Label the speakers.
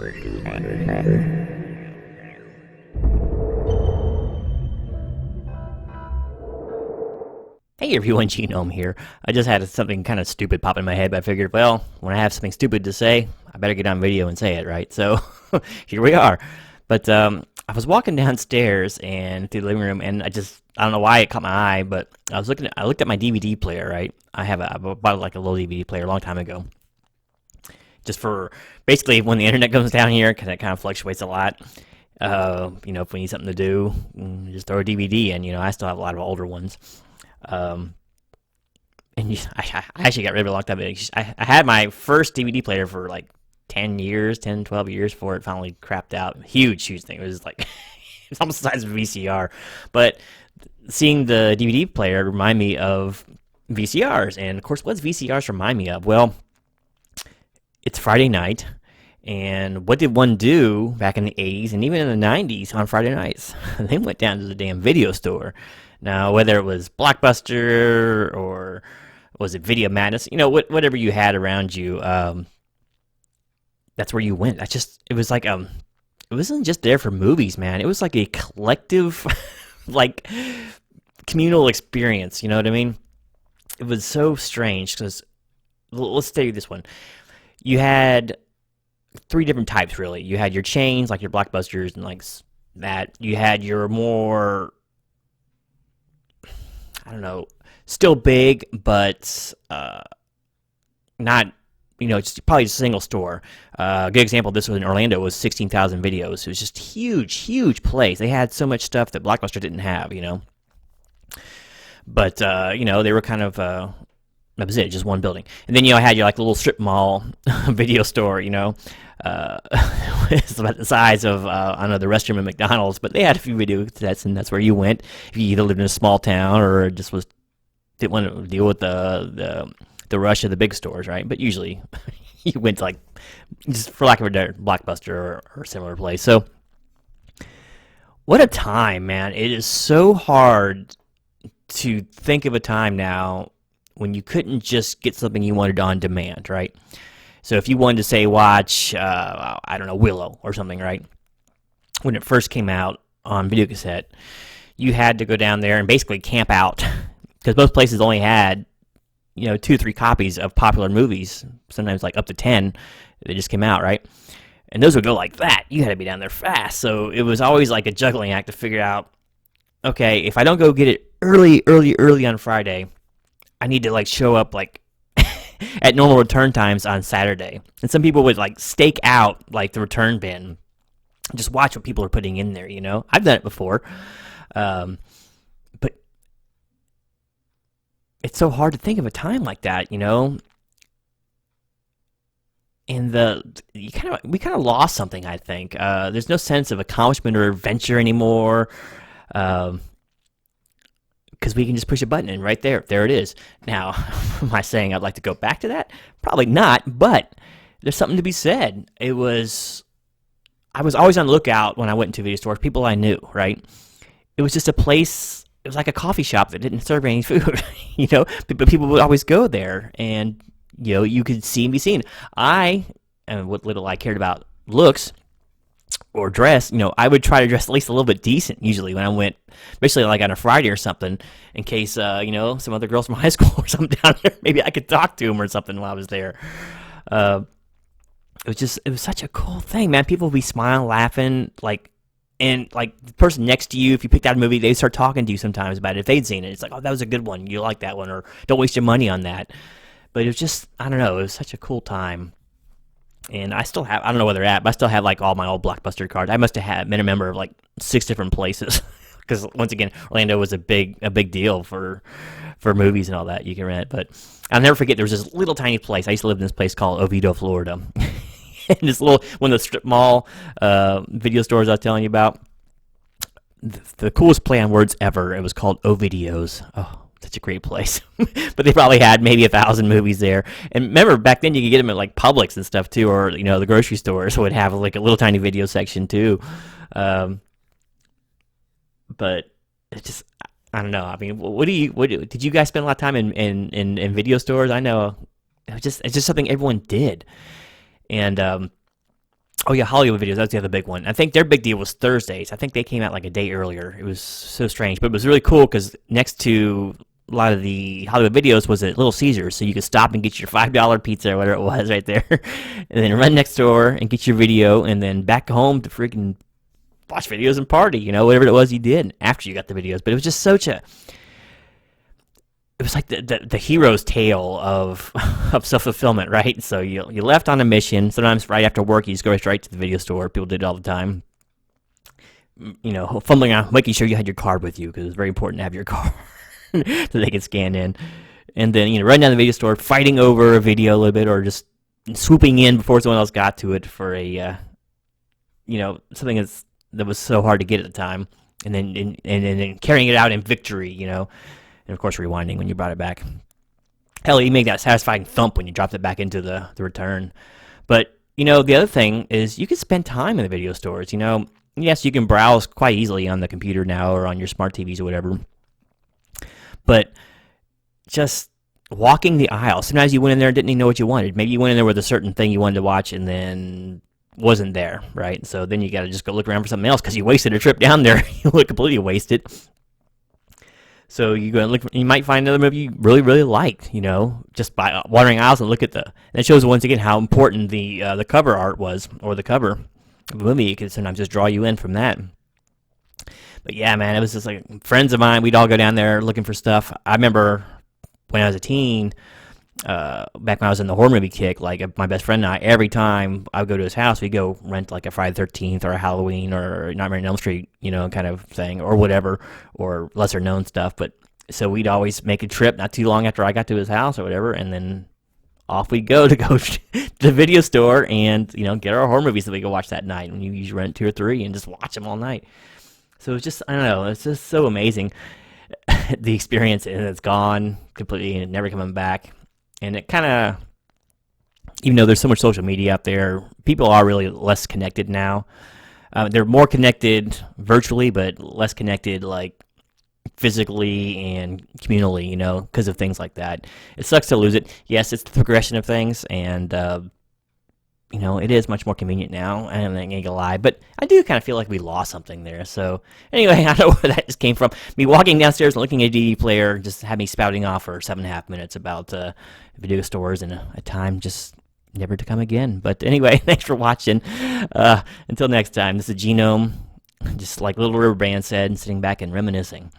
Speaker 1: Hey everyone, Genome here. I just had something kind of stupid pop in my head, but I figured, well, when I have something stupid to say, I better get on video and say it, right? So here we are. But I was walking downstairs and through the living room, and I don't know why it caught my eye, but I looked at my DVD player, right? I bought like a little DVD player a long time ago, just for basically when the internet goes down here, because it kind of fluctuates a lot. If we need something to do, just throw a DVD in. I still have a lot of older ones. Um, I actually got rid of it a long time ago. I had my first DVD player for like 12 years before it finally crapped out. Huge thing. It was like, it's almost the size of a VCR. But seeing the DVD player remind me of VCRs. And of course, what's VCRs remind me of? Well, it's Friday night. And what did one do back in the 80s and even in the 90s on Friday nights? They went down to the damn video store. Now, whether it was Blockbuster or was it Video Madness, whatever you had around you, that's where you went. It was like, it wasn't just there for movies, man. It was like a collective, like, communal experience, you know what I mean? It was so strange because, let's tell you this one. You had three different types, really. You had your chains, like your Blockbusters and like that. You had your more, I don't know, still big, but not, it's probably just a single store. A good example, this was in Orlando, was 16,000 videos. It was just huge place. They had so much stuff that Blockbuster didn't have, But, they were kind of, that was it, just one building. And then, I had your, like, little strip mall video store, it's about the size of, I don't know, the restroom at McDonald's, but they had a few video sets, and that's where you went if you either lived in a small town or just didn't want to deal with the rush of the big stores, right? But usually you went to, like, just for lack of a better, Blockbuster or similar place. So what a time, man. It is so hard to think of a time now when you couldn't just get something you wanted on demand, right? So if you wanted to, say, watch, I don't know, Willow or something, right? When it first came out on videocassette, you had to go down there and basically camp out because most places only had, 2 or 3 copies of popular movies, sometimes like up to 10 that just came out, right? And those would go like that. You had to be down there fast. So it was always like a juggling act to figure out, okay, if I don't go get it early on Friday, I need to, like, show up, like, at normal return times on Saturday. And some people would, like, stake out, like, the return bin. Just watch what people are putting in there, I've done it before. But it's so hard to think of a time like that, And we kind of lost something, I think. There's no sense of accomplishment or adventure anymore. Because we can just push a button and right there it is. Now, am I saying I'd like to go back to that? Probably not, but there's something to be said. I was always on the lookout when I went into video stores, people I knew, right? It was just a place, it was like a coffee shop that didn't serve any food, but people would always go there and, you could see and be seen. And what little I cared about looks, or dress, I would try to dress at least a little bit decent usually when I went, especially like on a Friday or something, in case, some other girls from high school or something down there, maybe I could talk to them or something while I was there. It was such a cool thing, man. People would be smiling, laughing, and the person next to you, if you picked out a movie, they'd start talking to you sometimes about it. If they'd seen it, it's like, oh, that was a good one. You like that one, or don't waste your money on that. But it was just, I don't know, it was such a cool time. And I still have, I don't know where they're at, but I still have, like, all my old Blockbuster cards. I must have been a member of, like, 6 different places. Because, once again, Orlando was a big deal for movies and all that you can rent. But I'll never forget, there was this little tiny place. I used to live in this place called Oviedo, Florida. And this one of the strip mall video stores I was telling you about, the coolest play on words ever. It was called Ovideos. Oh, such a great place. But they probably had maybe 1,000 movies there. And remember, back then you could get them at, like, Publix and stuff too, or the grocery stores would have, like, a little tiny video section too. But it just, I don't know. I mean, did you guys spend a lot of time in video stores? I know it's just something everyone did. And Oh yeah, Hollywood videos. That's the other big one. I think their big deal was Thursdays. I think they came out like a day earlier. It was so strange, but it was really cool because next to a lot of the Hollywood videos was at Little Caesars, so you could stop and get your $5 pizza or whatever it was right there, and then run next door and get your video, and then back home to freaking watch videos and party. Whatever it was you did after you got the videos. But it was just such a it was like the hero's tale of of self fulfillment, right? So you left on a mission. Sometimes right after work, you just go straight to the video store. People did it all the time. Fumbling around, making sure you had your card with you because it's very important to have your card so they can scan in. And then running down the video store, fighting over a video a little bit, or just swooping in before someone else got to it for a something that was so hard to get at the time, and then carrying it out in victory, and of course rewinding when you brought it back. Hell, you make that satisfying thump when you dropped it back into the return. But the other thing is you can spend time in the video stores. Yes, you can browse quite easily on the computer now or on your smart TVs or whatever. But just walking the aisle. Sometimes you went in there and didn't even know what you wanted. Maybe you went in there with a certain thing you wanted to watch and then wasn't there, right? So then you got to just go look around for something else because you wasted a trip down there. You look completely wasted. So you go and look. You might find another movie you really, really liked. Just by wandering aisles and look at and it shows once again how important the cover art was, or the cover of a movie. It could sometimes just draw you in from that. But yeah, man, it was just like friends of mine. We'd all go down there looking for stuff. I remember when I was a teen, back when I was in the horror movie kick, like my best friend and I, every time I would go to his house, we'd go rent like a Friday the 13th or a Halloween or Nightmare on Elm Street, kind of thing, or whatever, or lesser known stuff. But so we'd always make a trip not too long after I got to his house or whatever, and then off we'd go to to the video store and get our horror movies that we could watch that night. And you usually rent 2 or 3 and just watch them all night. So it's just, I don't know, it's just so amazing, the experience, and it's gone completely and never coming back. And it kind of, even though there's so much social media out there, people are really less connected now. They're more connected virtually, but less connected like physically and communally, because of things like that. It sucks to lose it. Yes, it's the progression of things, and it is much more convenient now. I ain't gonna lie, but I do kind of feel like we lost something there. So anyway, I don't know where that just came from. Me walking downstairs and looking at a DVD player just had me spouting off for 7.5 minutes about video stores and a time just never to come again. But anyway, thanks for watching. Until next time, this is Genome, just like Little River Band said, sitting back and reminiscing.